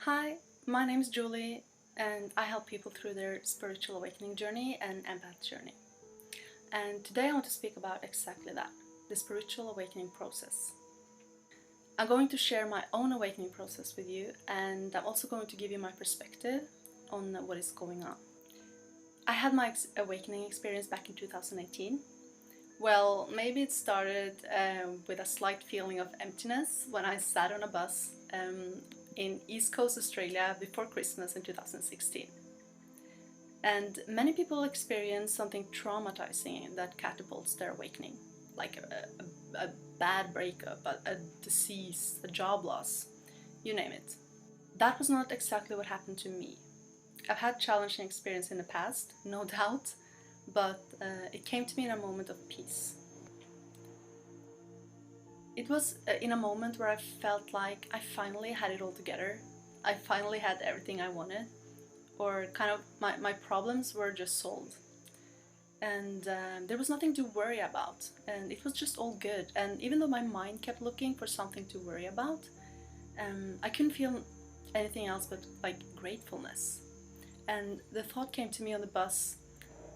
Hi, my name is Julie, and I help people through their spiritual awakening journey and empath journey. And today I want to speak about exactly that, the spiritual awakening process. I'm going to share my own awakening process with you, and I'm also going to give you my perspective on what is going on. I had my awakening experience back in 2018. Well, maybe it started with a slight feeling of emptiness when I sat on a bus in East Coast Australia before Christmas in 2016. And many people experience something traumatizing that catapults their awakening, like a bad breakup, a disease, a job loss, you name it. That was not exactly what happened to me. I've had challenging experience in the past, no doubt, but it came to me in a moment of peace. It was in a moment where I felt like I finally had it all together. I finally had everything I wanted, or kind of my problems were just solved. And there was nothing to worry about, and it was just all good. And even though my mind kept looking for something to worry about, I couldn't feel anything else but like gratefulness. And the thought came to me on the bus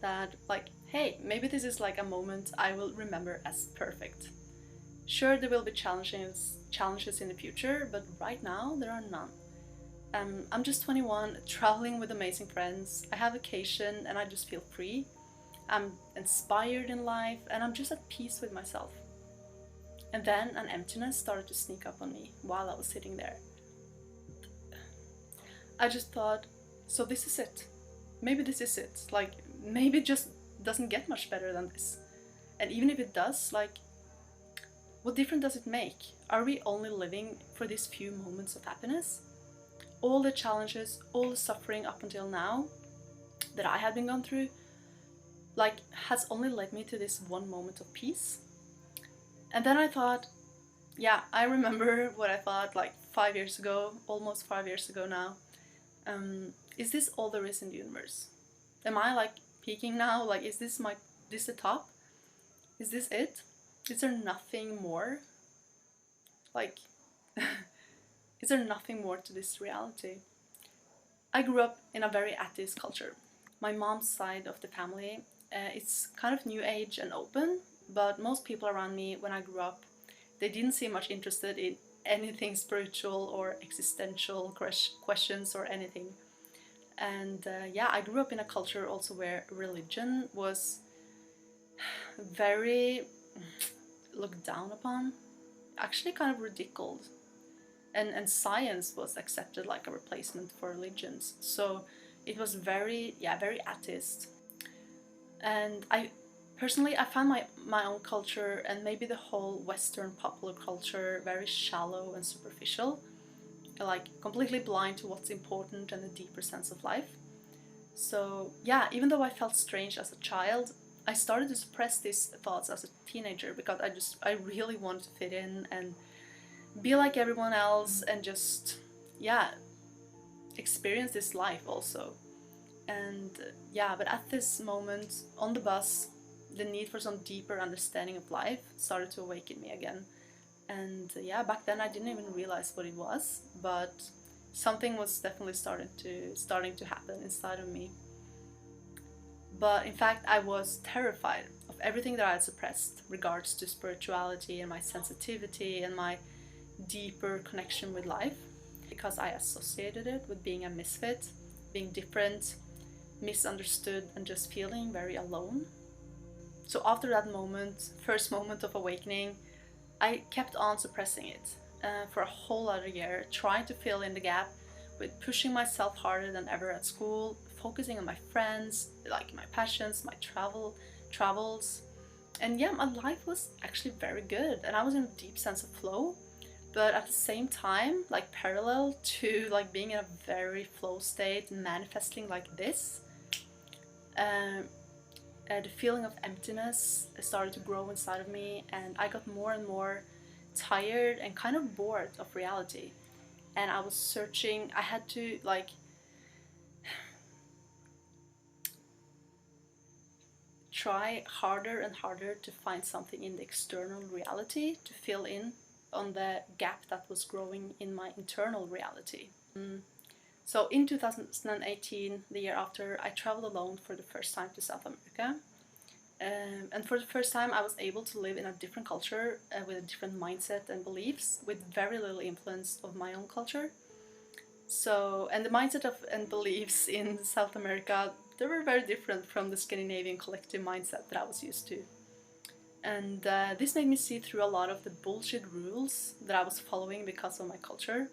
that, like, hey, maybe this is like a moment I will remember as perfect. Sure, there will be challenges in the future, but right now there are none. I'm just 21, traveling with amazing friends. I have vacation and I just feel free. I'm inspired in life and I'm just at peace with myself. And then an emptiness started to sneak up on me while I was sitting there. I just thought, so this is it. Maybe this is it. Like, maybe it just doesn't get much better than this. And even if it does, like, what difference does it make? Are we only living for these few moments of happiness? All the challenges, all the suffering up until now that I have been gone through, like, has only led me to this one moment of peace. And then I thought, yeah, I remember what I thought like 5 years ago, almost 5 years ago now. Is this all there is in the universe? Am I like peaking now? Like, is this the top? Is this it? Is there nothing more? Like, is there nothing more to this reality? I grew up in a very atheist culture. My mom's side of the family, it's kind of new age and open, but most people around me when I grew up, they didn't seem much interested in anything spiritual or existential questions or anything. And yeah, I grew up in a culture also where religion was very looked down upon, actually kind of ridiculed. And science was accepted like a replacement for religions. So it was very, yeah, very atheist. And I found my own culture and maybe the whole Western popular culture very shallow and superficial, like completely blind to what's important and the deeper sense of life. So yeah, even though I felt strange as a child, I started to suppress these thoughts as a teenager because I really wanted to fit in and be like everyone else and just, yeah, experience this life also. And yeah, but at this moment on the bus, the need for some deeper understanding of life started to awaken me again. And yeah, back then I didn't even realize what it was, but something was definitely starting to happen inside of me. But in fact, I was terrified of everything that I had suppressed regards to spirituality and my sensitivity and my deeper connection with life, because I associated it with being a misfit, being different, misunderstood, and just feeling very alone. So after that moment, first moment of awakening, I kept on suppressing it for a whole other year, trying to fill in the gap with pushing myself harder than ever at school, focusing on my friends, like my passions, my travels. And yeah, my life was actually very good and I was in a deep sense of flow. But at the same time, like parallel to like being in a very flow state, manifesting like this, the feeling of emptiness started to grow inside of me, and I got more and more tired and kind of bored of reality. And I was searching, I had to like try harder and harder to find something in the external reality to fill in on the gap that was growing in my internal reality. So in 2018, the year after, I traveled alone for the first time to South America. And for the first time, I was able to live in a different culture with a different mindset and beliefs, with very little influence of my own culture. So, and the mindset of and beliefs in South America, they were very different from the Scandinavian collective mindset that I was used to. And this made me see through a lot of the bullshit rules that I was following because of my culture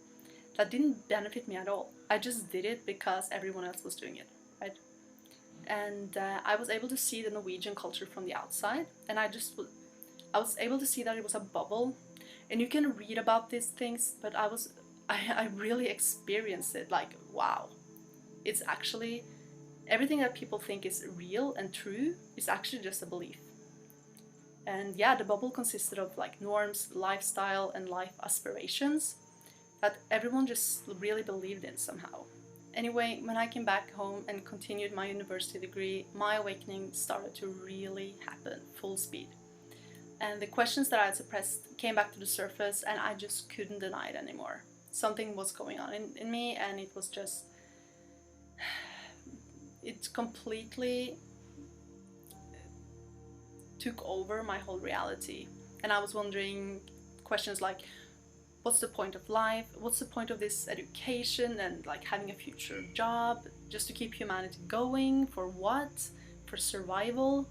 that didn't benefit me at all. I just did it because everyone else was doing it, right? And I was able to see the Norwegian culture from the outside, and I was able to see that it was a bubble. And you can read about these things, but I really experienced it. Like, wow, it's actually everything that people think is real and true is actually just a belief. And yeah, the bubble consisted of like norms, lifestyle, and life aspirations that everyone just really believed in somehow. Anyway, when I came back home and continued my university degree, my awakening started to really happen full speed. And the questions that I had suppressed came back to the surface, and I just couldn't deny it anymore. Something was going on in me, and it was just. It completely took over my whole reality. And I was wondering questions like, what's the point of life? What's the point of this education and like having a future job just to keep humanity going? For what? For survival?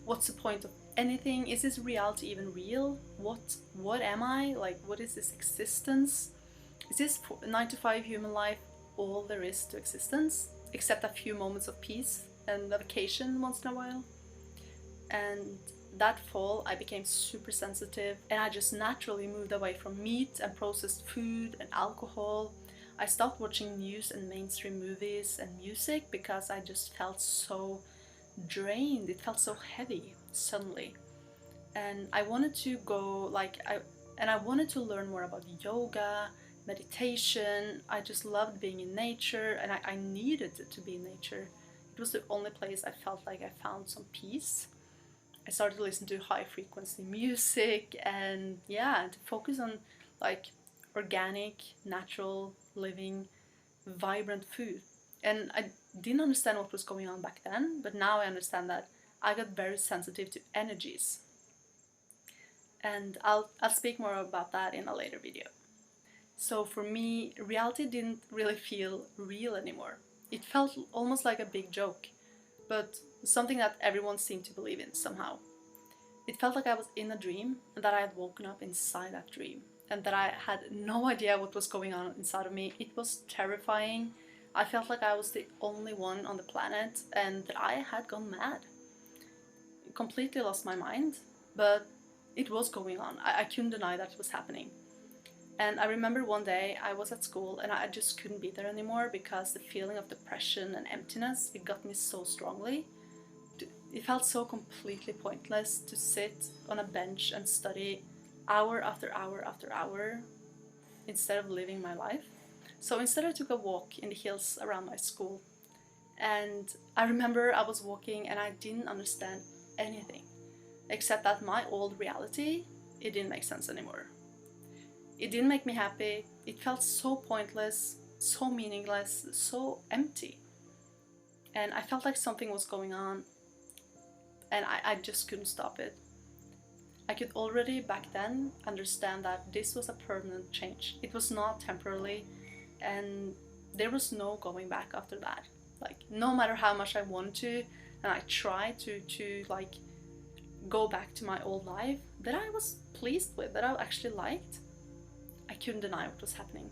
What's the point of anything? Is this reality even real? What am I? Like, what is this existence? Is this 9 to 5 human life all there is to existence? Except a few moments of peace and a vacation once in a while? And that fall, I became super sensitive, and I just naturally moved away from meat and processed food and alcohol. I stopped watching news and mainstream movies and music because I just felt so drained. It felt so heavy suddenly. And I wanted to go I wanted to learn more about yoga, meditation. I just loved being in nature, and I needed to be in nature. It was the only place I felt like I found some peace. I started to listen to high frequency music, and yeah, to focus on like organic, natural, living, vibrant food. And I didn't understand what was going on back then, but now I understand that I got very sensitive to energies. And I'll speak more about that in a later video. So for me, reality didn't really feel real anymore. It felt almost like a big joke, but something that everyone seemed to believe in somehow. It felt like I was in a dream, and that I had woken up inside that dream, and that I had no idea what was going on inside of me. It was terrifying. I felt like I was the only one on the planet, and that I had gone mad. Completely lost my mind, but it was going on. I couldn't deny that it was happening. And I remember one day I was at school and I just couldn't be there anymore because the feeling of depression and emptiness, it got me so strongly. It felt so completely pointless to sit on a bench and study hour after hour after hour instead of living my life. So instead I took a walk in the hills around my school. And I remember I was walking and I didn't understand anything except that my old reality, it didn't make sense anymore. It didn't make me happy. It felt so pointless, so meaningless, so empty. And I felt like something was going on, and I just couldn't stop it. I could already back then understand that this was a permanent change. It was not temporarily, and there was no going back after that. Like, no matter how much I wanted to, and I tried to like go back to my old life that I was pleased with, that I actually liked, I couldn't deny what was happening.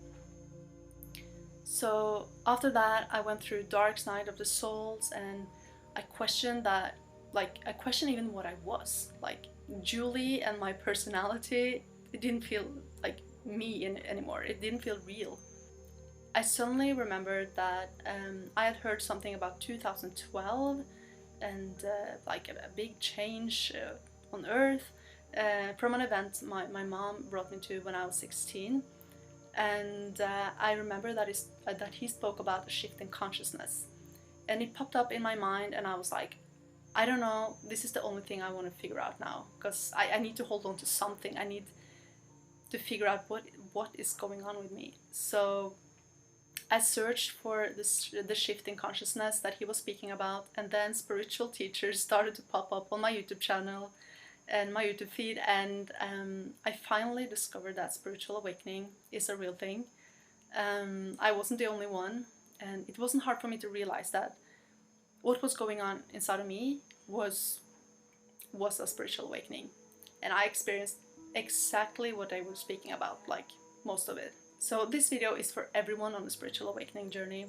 So after that, I went through dark night of the souls, and I questioned that, like, I questioned even what I was. Like, Julie and my personality, it didn't feel like me anymore. It didn't feel real. I suddenly remembered that I had heard something about 2012 and like a big change on Earth from an event my mom brought me to when I was 16. And I remember that he spoke about a shift in consciousness. And it popped up in my mind, and I was like, I don't know, this is the only thing I want to figure out now, because I need to hold on to something. I need to figure out what is going on with me. So I searched for the shift in consciousness that he was speaking about, and then spiritual teachers started to pop up on my YouTube channel and my YouTube feed, and I finally discovered that spiritual awakening is a real thing. I wasn't the only one, and it wasn't hard for me to realize that what was going on inside of me was a spiritual awakening, and I experienced exactly what I was speaking about, like most of it. So this video is for everyone on the spiritual awakening journey,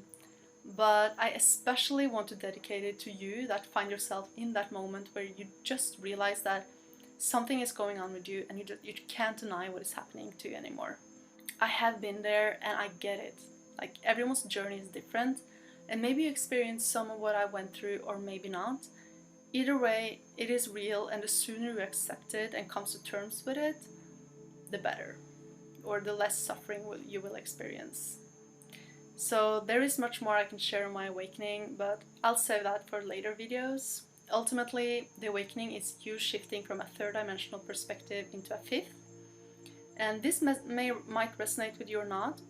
but I especially want to dedicate it to you that find yourself in that moment where you just realize that something is going on with you and you can't deny what is happening to you anymore. I have been there and I get it. Like, everyone's journey is different, and maybe you experienced some of what I went through or maybe not. Either way, it is real, and the sooner you accept it and come to terms with it, the better, or the less suffering you will experience. So there is much more I can share on my awakening, but I'll save that for later videos. Ultimately, the awakening is you shifting from a third dimensional perspective into a fifth. And this might resonate with you or not.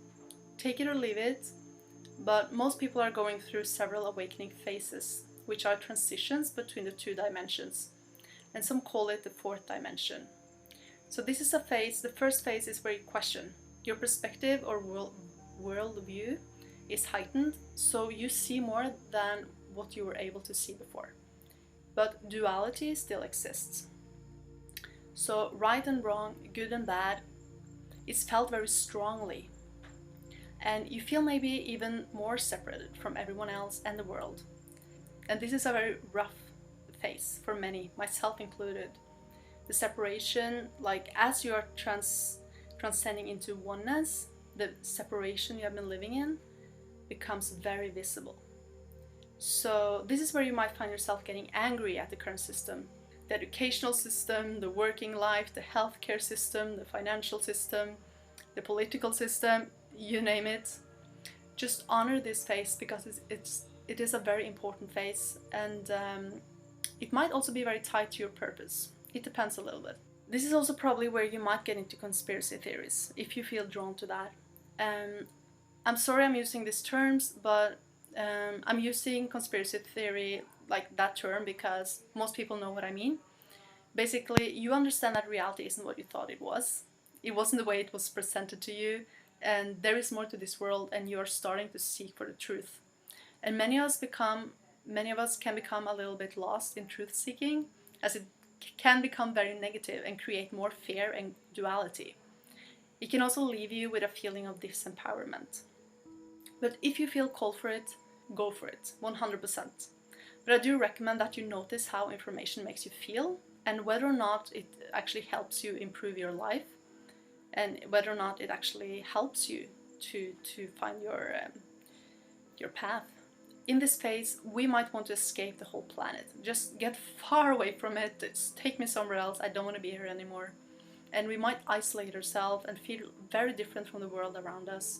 Take it or leave it. But most people are going through several awakening phases, which are transitions between the two dimensions. And some call it the fourth dimension. So this is a phase. The first phase is where you question. Your perspective or worldview is heightened, so you see more than what you were able to see before. But duality still exists. So right and wrong, good and bad, is felt very strongly. And you feel maybe even more separated from everyone else and the world. And this is a very rough phase for many, myself included. The separation, like as you are transcending into oneness, the separation you have been living in becomes very visible. So this is where you might find yourself getting angry at the current system. The educational system, the working life, the healthcare system, the financial system, the political system, you name it. Just honor this phase because it is a very important phase, and it might also be very tied to your purpose. It depends a little bit. This is also probably where you might get into conspiracy theories, if you feel drawn to that. I'm sorry I'm using these terms, but I'm using conspiracy theory, like that term, because most people know what I mean. Basically, you understand that reality isn't what you thought it was. It wasn't the way it was presented to you, and there is more to this world, and you are starting to seek for the truth. And many of us can become a little bit lost in truth seeking, as it can become very negative and create more fear and duality. It can also leave you with a feeling of disempowerment. But if you feel called for it, go for it, 100%. But I do recommend that you notice how information makes you feel, and whether or not it actually helps you improve your life, and whether or not it actually helps you to find your path. In this phase, we might want to escape the whole planet. Just get far away from it. Just take me somewhere else. I don't want to be here anymore. And we might isolate ourselves and feel very different from the world around us.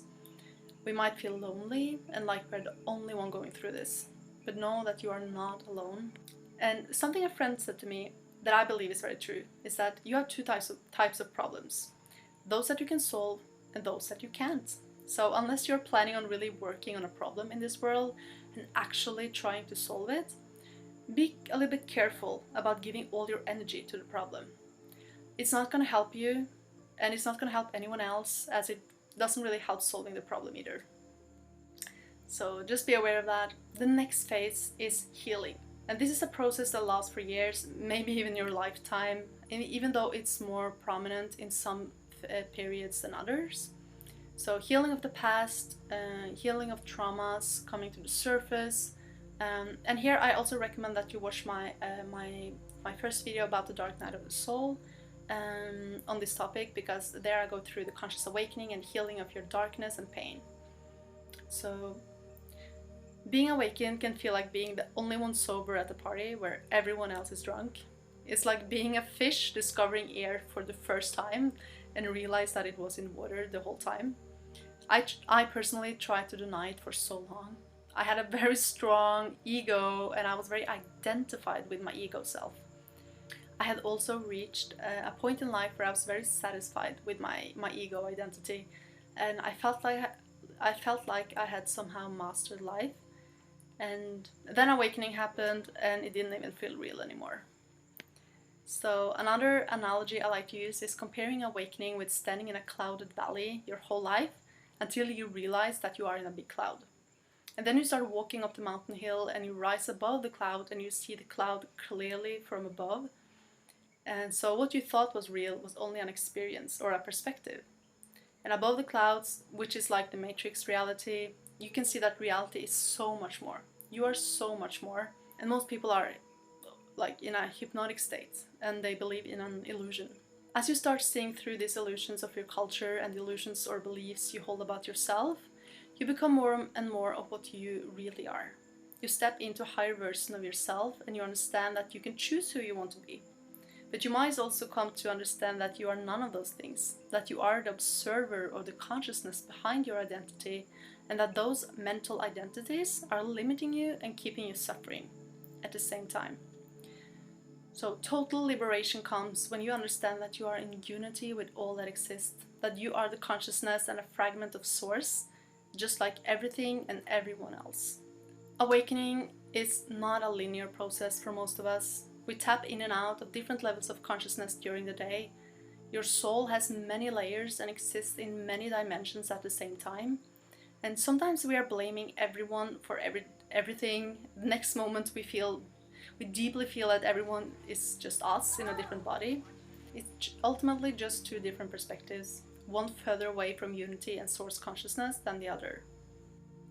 We might feel lonely and like we're the only one going through this. But know that you are not alone. And something a friend said to me that I believe is very true is that you have two types of problems. Those that you can solve and those that you can't. So unless you're planning on really working on a problem in this world and actually trying to solve it, be a little bit careful about giving all your energy to the problem. It's not going to help you, and it's not going to help anyone else, as it doesn't really help solving the problem either. So just be aware of that. The next phase is healing. And this is a process that lasts for years, maybe even your lifetime, and even though it's more prominent in some periods than others. So healing of the past, healing of traumas coming to the surface, and here I also recommend that you watch my first video about the dark night of the soul on this topic, because there I go through the conscious awakening and healing of your darkness and pain. So being awakened can feel like being the only one sober at the party where everyone else is drunk. It's like being a fish discovering air for the first time and realize that it was in water the whole time. I personally tried to deny it for so long. I had a very strong ego, and I was very identified with my ego self. I had also reached a point in life where I was very satisfied with my ego identity, and I felt I felt like I had somehow mastered life. And then awakening happened and it didn't even feel real anymore. So another analogy I like to use is comparing awakening with standing in a clouded valley your whole life until you realize that you are in a big cloud. And then you start walking up the mountain hill and you rise above the cloud and you see the cloud clearly from above. And so what you thought was real was only an experience or a perspective. And above the clouds, which is like the Matrix reality, you can see that reality is so much more. You are so much more. And most people are like in a hypnotic state and they believe in an illusion. As you start seeing through these illusions of your culture and illusions or beliefs you hold about yourself, you become more and more of what you really are. You step into a higher version of yourself and you understand that you can choose who you want to be. But you might also come to understand that you are none of those things, that you are the observer or the consciousness behind your identity, and that those mental identities are limiting you and keeping you suffering at the same time. So total liberation comes when you understand that you are in unity with all that exists, that you are the consciousness and a fragment of source, just like everything and everyone else. Awakening is not a linear process for most of us. We tap in and out of different levels of consciousness during the day. Your soul has many layers and exists in many dimensions at the same time. And sometimes we are blaming everyone for everything. The next moment we deeply feel that everyone is just us in a different body. It's ultimately just two different perspectives, one further away from unity and source consciousness than the other.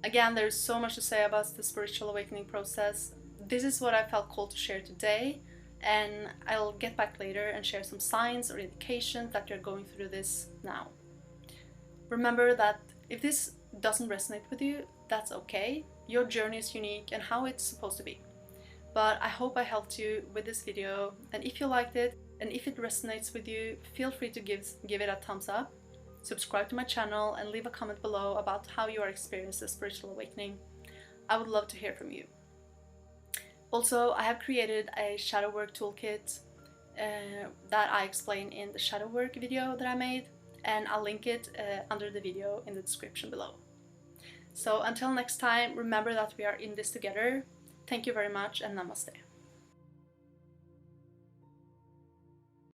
Again, there's so much to say about the spiritual awakening process. This is what I felt called to share today, and I'll get back later and share some signs or indications that you're going through this now. Remember that if this doesn't resonate with you, that's okay. Your journey is unique and how it's supposed to be. But I hope I helped you with this video, and if you liked it and if it resonates with you, feel free to give it a thumbs up, subscribe to my channel, and leave a comment below about how you are experiencing a spiritual awakening. I would love to hear from you. Also, I have created a shadow work toolkit that I explain in the shadow work video that I made, and I'll link it under the video in the description below. So until next time, remember that we are in this together. Thank you very much and namaste.